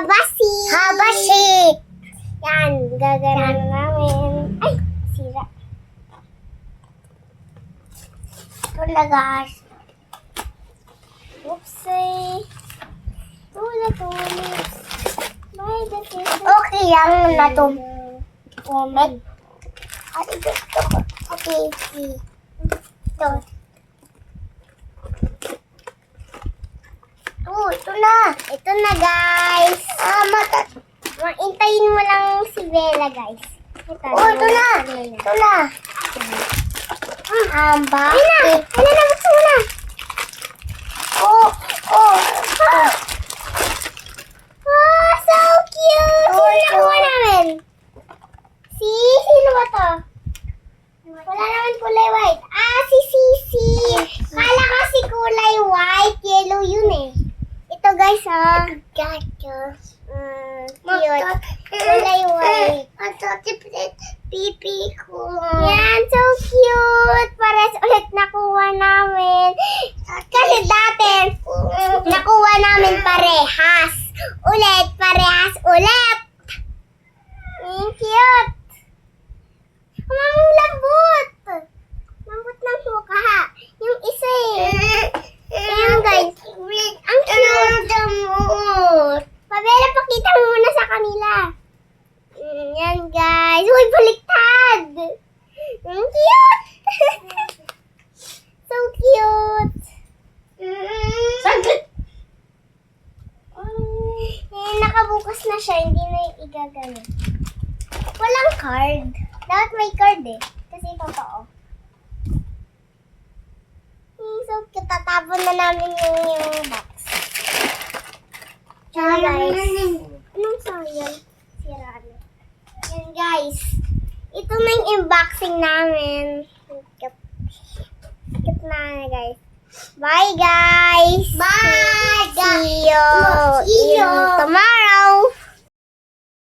Habasit. Habasit. Yan, gagana namin. Ay, sira. Ito na guys. Oopsie. Tulit. Okay lang na ito. Comment. At ito. Okay. Ito. Ito na. Ito na guys. Intayin mo lang si Bella guys. Ito na. Ito na. Bakit? Ano na, gusto mo na. So cute! Sino nakuha namin? Sino ba to? Wala naman kulay white. Si Sisi. Kala kasi kulay white, yellow yun eh. Ito guys cute. Kulay white. Pipi ko. Yan, so cute. Pares ulit nakuha namin. Kasi dati, nakuha namin parehas. Parehas ulit. Cute. Ang lambot. Lambot ng mukha. Yung isa eh. Ayan guys. Ang cute. Pabela, pakita mo muna sa kanila. Yan guys. Uy, baliktad. Ang cute. So cute. Saglit! Nakabukas na siya. Hindi na yung igagano. Walang card. Dapat may card eh. Kasi totoo. So cute. Tatapon na namin yung box. Yan guys. Anong sayang? Sira na. Yan guys. Ito na yung unboxing namin. Cute na guys. Bye guys! Bye!